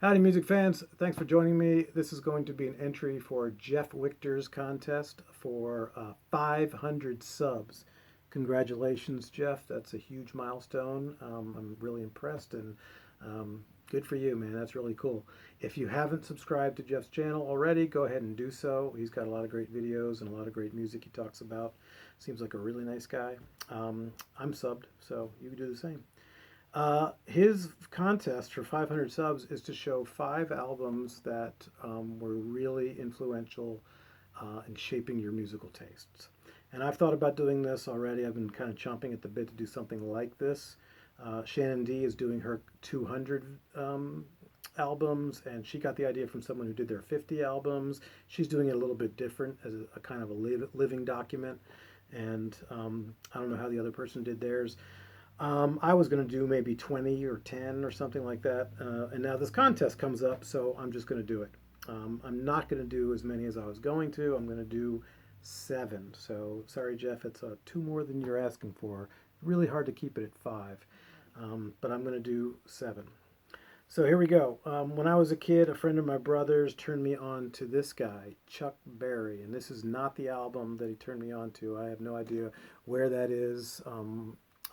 Howdy, music fans. Thanks for joining me. This is going to be an entry for Jeff Wichter's contest for 500 subs. Congratulations, Jeff. That's a huge milestone. I'm really impressed and good for you, man. That's really cool. If you haven't subscribed to Jeff's channel already, go ahead and do so. He's got a lot of great videos and a lot of great music he talks about. Seems like a really nice guy. I'm subbed, so you can do the same. His contest for 500 subs is to show 5 albums that were really influential in shaping your musical tastes. And I've thought about doing this already. I've been kind of chomping at the bit to do something like this. Shannon D is doing her 200 albums, and she got the idea from someone who did their 50 albums. She's doing it a little bit different as a kind of a living document. And I don't know how the other person did theirs. I was going to do maybe 20 or 10 or something like that. And now this contest comes up, so I'm just going to do it. I'm not going to do as many as I was going to. I'm going to do 7. So sorry, Jeff, it's 2 more than you're asking for. Really hard to keep it at 5. But I'm going to do 7. So here we go. When I was a kid, a friend of my brother's turned me on to this guy, Chuck Berry. And this is not the album that he turned me on to. I have no idea where that is.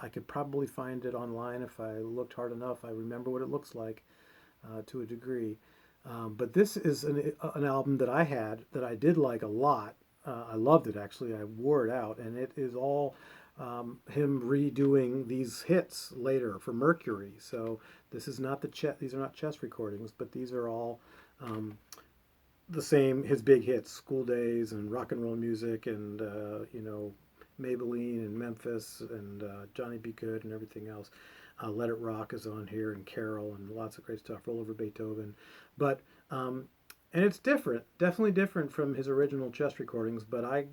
I could probably find it online if I looked hard enough. I remember what it looks like to a degree. But this is an album that I had that I did like a lot. I loved it, actually. I wore it out. And it is all him redoing these hits later for Mercury. So this is not these are not chess recordings, but these are all the same, his big hits, School Days and Rock and Roll Music and, Maybelline and Memphis and Johnny Be Good and everything else. Let It Rock is on here and Carol and lots of great stuff. Roll Over Beethoven, but and it's different, definitely different from his original chess recordings. But I,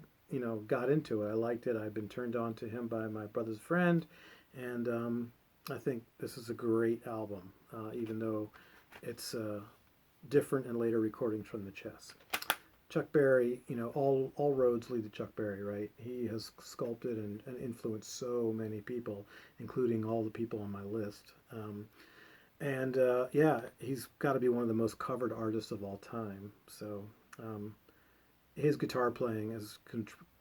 got into it. I liked it. I've been turned on to him by my brother's friend, and I think this is a great album, even though it's different and later recordings from the chess. Chuck Berry, all roads lead to Chuck Berry, right? He has sculpted and influenced so many people, including all the people on my list. Yeah, he's got to be one of the most covered artists of all time. So his guitar playing has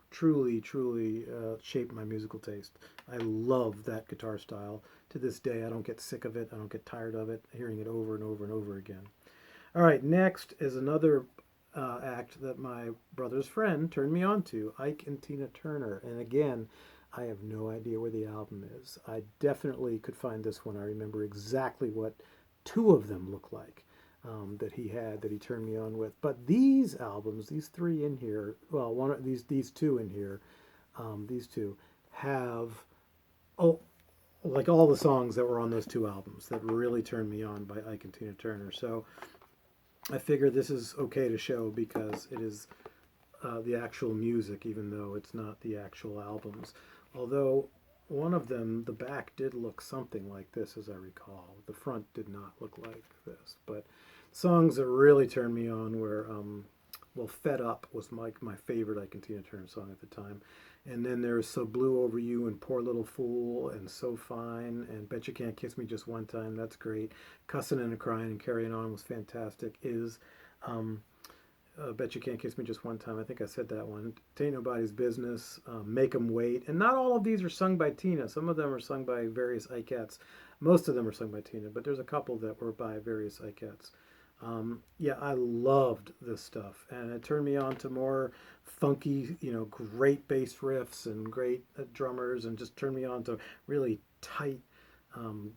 truly, truly shaped my musical taste. I love that guitar style. To this day, I don't get sick of it. I don't get tired of it, hearing it over and over and over again. All right, next is another act that my brother's friend turned me on to, Ike and Tina Turner. And again, I have no idea where the album is. I definitely could find this one. I remember exactly what 2 of them look like that he turned me on with. But these albums, these 3 in here, well, one of these 2 in here, these 2 have like all the songs that were on those 2 albums that really turned me on by Ike and Tina Turner. So I figure this is okay to show because it is the actual music, even though it's not the actual albums. Although one of them, the back did look something like this, as I recall. The front did not look like this. But songs that really turned me on were, Fed Up was my favorite Ike and Tina Turner song at the time. And then there's So Blue Over You and Poor Little Fool and So Fine and Bet You Can't Kiss Me Just One Time. That's great. Cussin' and Crying and Carrying On was fantastic. Um, Bet You Can't Kiss Me Just One Time. I think I said that one. Tain't Nobody's Business. Make 'Em Wait. And not all of these are sung by Tina. Some of them are sung by various Ikeettes. Most of them are sung by Tina, but there's a couple that were by various Ikeettes. Yeah, I loved this stuff, and it turned me on to more funky, great bass riffs and great drummers, and just turned me on to really tight, um,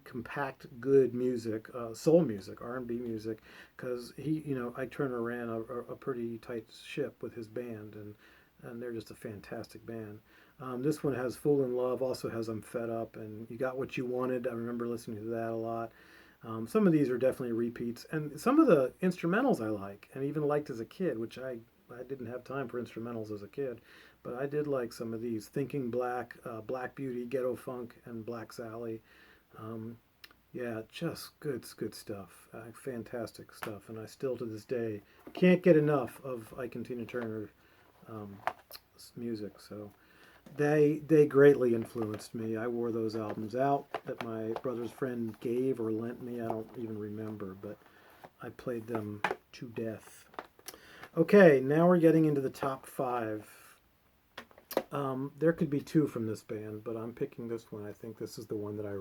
compact, good music, soul music, R&B music, because Ike Turner ran a pretty tight ship with his band, and they're just a fantastic band. This one has Fool in Love, also has I'm Fed Up, and You Got What You Wanted. I remember listening to that a lot. Some of these are definitely repeats, and some of the instrumentals I like, and even liked as a kid, which I didn't have time for instrumentals as a kid, but I did like some of these. Thinking Black, Black Beauty, Ghetto Funk, and Black Sally. Um, yeah, just good stuff, fantastic stuff, and I still to this day can't get enough of Ike and Tina Turner um, music. So They greatly influenced me. I wore those albums out that my brother's friend gave or lent me. I don't even remember, but I played them to death. Okay, now we're getting into the top five. There could be two from this band, but I'm picking this one. I think this is the one that I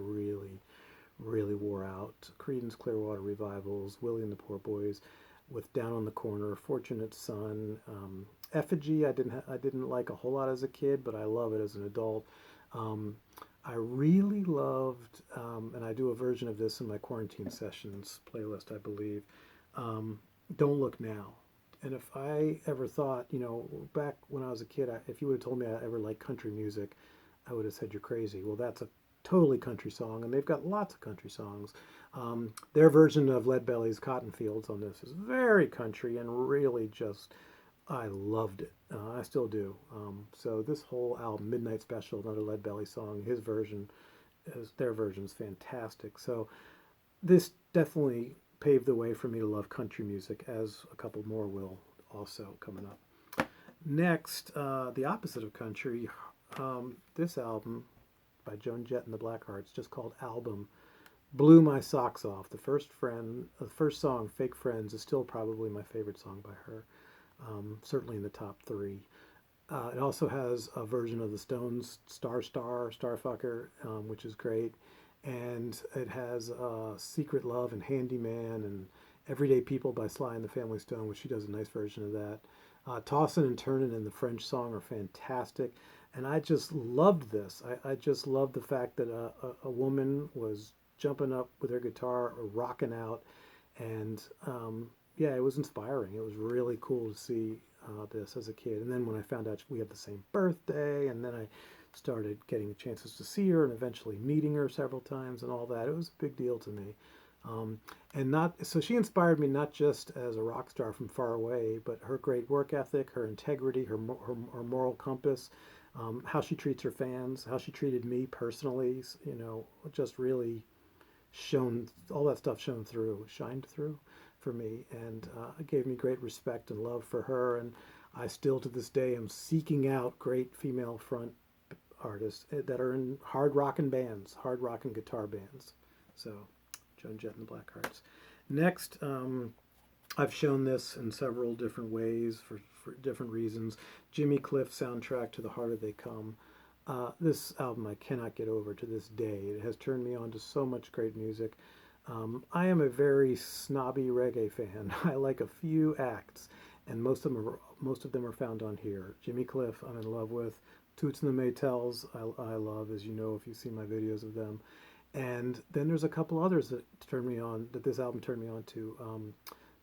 really wore out. Creedence Clearwater Revivals, Willie and the Poor Boys, with Down on the Corner, Fortunate Son, Effigy. I didn't like a whole lot as a kid, but I love it as an adult. Um, I really loved, and I do a version of this in my quarantine sessions playlist, I believe. Um, Don't Look Now. And if I ever thought, back when I was a kid, if you would have told me I ever liked country music, I would have said you're crazy. Well, that's a totally country song, and they've got lots of country songs. Their version of Leadbelly's Cotton Fields on this is very country and really just, I loved it. I still do. So this whole album, Midnight Special, another Leadbelly song, their version is fantastic. So this definitely paved the way for me to love country music, as a couple more will also coming up. Next, the opposite of country, this album by Joan Jett and the Blackhearts, just called Album, blew my socks off. The first song, Fake Friends, is still probably my favorite song by her, certainly in the top three. It also has a version of the Stones' Starfucker, which is great. And it has Secret Love and Handyman and Everyday People by Sly and the Family Stone, which she does a nice version of that. Tossin' and Turnin' and the French song are fantastic. And I just loved this. I just loved the fact that a woman was jumping up with her guitar, or rocking out. And yeah, it was inspiring. It was really cool to see this as a kid. And then when I found out we had the same birthday, and then I started getting chances to see her and eventually meeting her several times and all that, it was a big deal to me. So she inspired me not just as a rock star from far away, but her great work ethic, her integrity, her moral compass, how she treats her fans, how she treated me personally, just really all that stuff shined through for me, and it gave me great respect and love for her. And I still to this day am seeking out great female front artists that are in hard rockin' guitar bands. So, Joan Jett and the Blackhearts. Next, I've shown this in several different ways for different reasons. Jimmy Cliff soundtrack to The Harder They Come. This album I cannot get over to this day. It has turned me on to so much great music. I am a very snobby reggae fan. I like a few acts, and most of them are found on here. Jimmy Cliff, I'm in love with. Toots and the Maytals, I love, as you know if you've seen my videos of them. And then there's a couple others that this album turned me on to.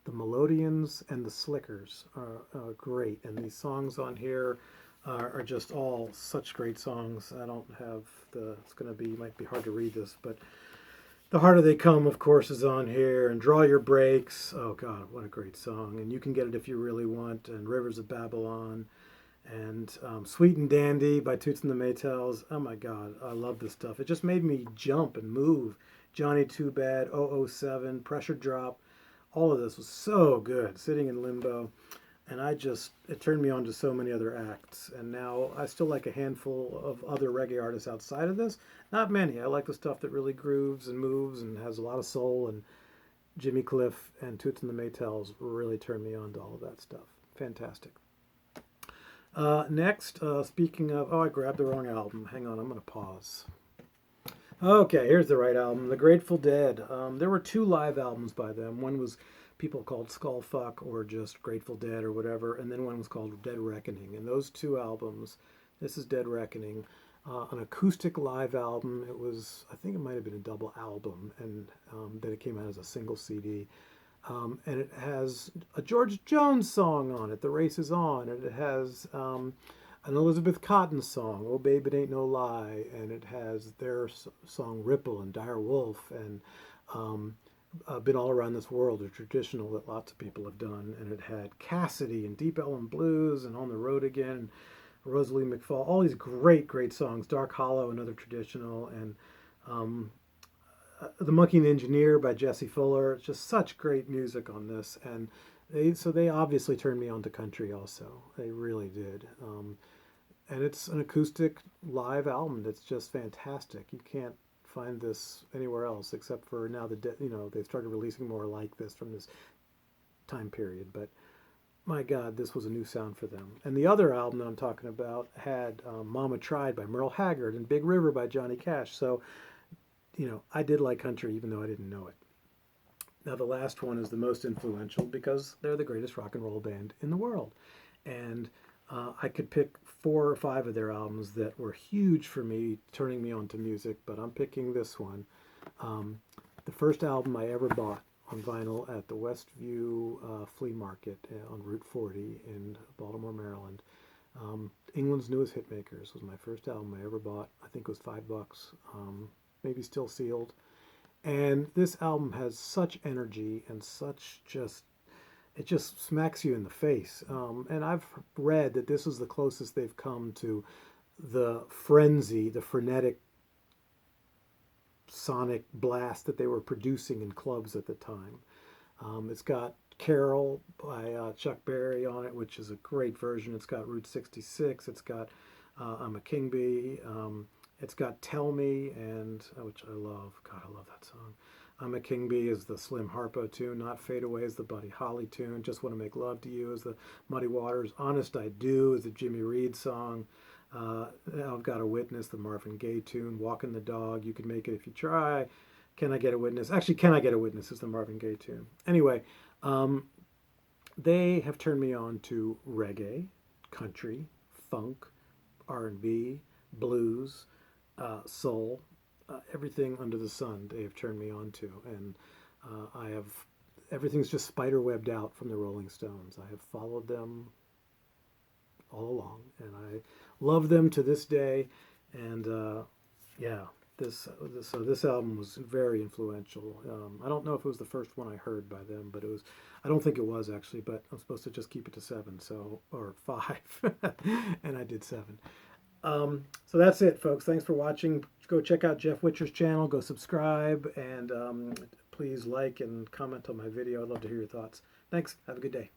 The Melodians and the Slickers are great, and these songs on here are just all such great songs. I don't have might be hard to read this, but The Harder They Come, of course, is on here, and Draw Your Breaks. Oh God, what a great song. And You Can Get It If You Really Want, and Rivers of Babylon, and Sweet and Dandy by Toots and the Maytals. Oh my God, I love this stuff. It just made me jump and move. Johnny Too Bad, 007, Pressure Drop. All of this was so good. Sitting in Limbo. And it turned me on to so many other acts. And now I still like a handful of other reggae artists outside of this. Not many. I like the stuff that really grooves and moves and has a lot of soul. And Jimmy Cliff and Toots and the Maytals really turned me on to all of that stuff. Fantastic. Next, speaking of, I grabbed the wrong album. Hang on, I'm going to pause. Okay, here's the right album, The Grateful Dead. There were two live albums by them. One was people called Skullfuck or just Grateful Dead or whatever, and then one was called Dead Reckoning. And those two albums, this is Dead Reckoning, an acoustic live album. I think it might have been a double album, and then it came out as a single CD. And it has a George Jones song on it, The Race Is On, and it has an Elizabeth Cotton song, Oh Babe It Ain't No Lie, and it has their song Ripple and Dire Wolf, and Been All Around This World, a traditional that lots of people have done, and it had Cassidy and Deep Ellum Blues and On the Road Again, and Rosalie McFall, all these great songs, Dark Hollow, another traditional, and The Monkey and the Engineer by Jesse Fuller. It's just such great music on this, and they obviously turned me on to country also. They really did. And it's an acoustic live album that's just fantastic. You can't find this anywhere else except for now they've started releasing more like this from this time period. But my God, this was a new sound for them. And the other album that I'm talking about had Mama Tried by Merle Haggard and Big River by Johnny Cash. So, I did like country even though I didn't know it. Now, the last one is the most influential because they're the greatest rock and roll band in the world. And I could pick 4 or 5 of their albums that were huge for me, turning me on to music, but I'm picking this one. The first album I ever bought on vinyl at the Westview Flea Market on Route 40 in Baltimore, Maryland. England's Newest Hitmakers was my first album I ever bought. I think it was $5, maybe still sealed. And this album has such energy and such it just smacks you in the face. And I've read that this is the closest they've come to the frenzy, the frenetic sonic blast that they were producing in clubs at the time. It's got Carol by Chuck Berry on it, which is a great version. It's got Route 66. It's got I'm a King Bee. It's got Tell Me, and which I love. God, I love that song. I'm a King Bee is the Slim Harpo tune. Not Fade Away is the Buddy Holly tune. Just Want to Make Love to You is the Muddy Waters. Honest I Do is the Jimmy Reed song. I've Got a Witness, the Marvin Gaye tune. Walking the Dog, You Can Make It If You Try. Can I Get a Witness? Actually, Can I Get a Witness is the Marvin Gaye tune. Anyway, they have turned me on to reggae, country, funk, R&B, blues, soul, everything under the sun they have turned me on to. And everything's just spider-webbed out from the Rolling Stones. I have followed them all along, and I love them to this day. And yeah, this album was very influential. I don't know if it was the first one I heard by them, but I don't think it was actually, but I'm supposed to just keep it to 7, or 5, and I did 7. So that's it, folks. Thanks for watching. Go check out Jeff Whitcher's channel. Go subscribe, and please like and comment on my video. I'd love to hear your thoughts. Thanks. Have a good day.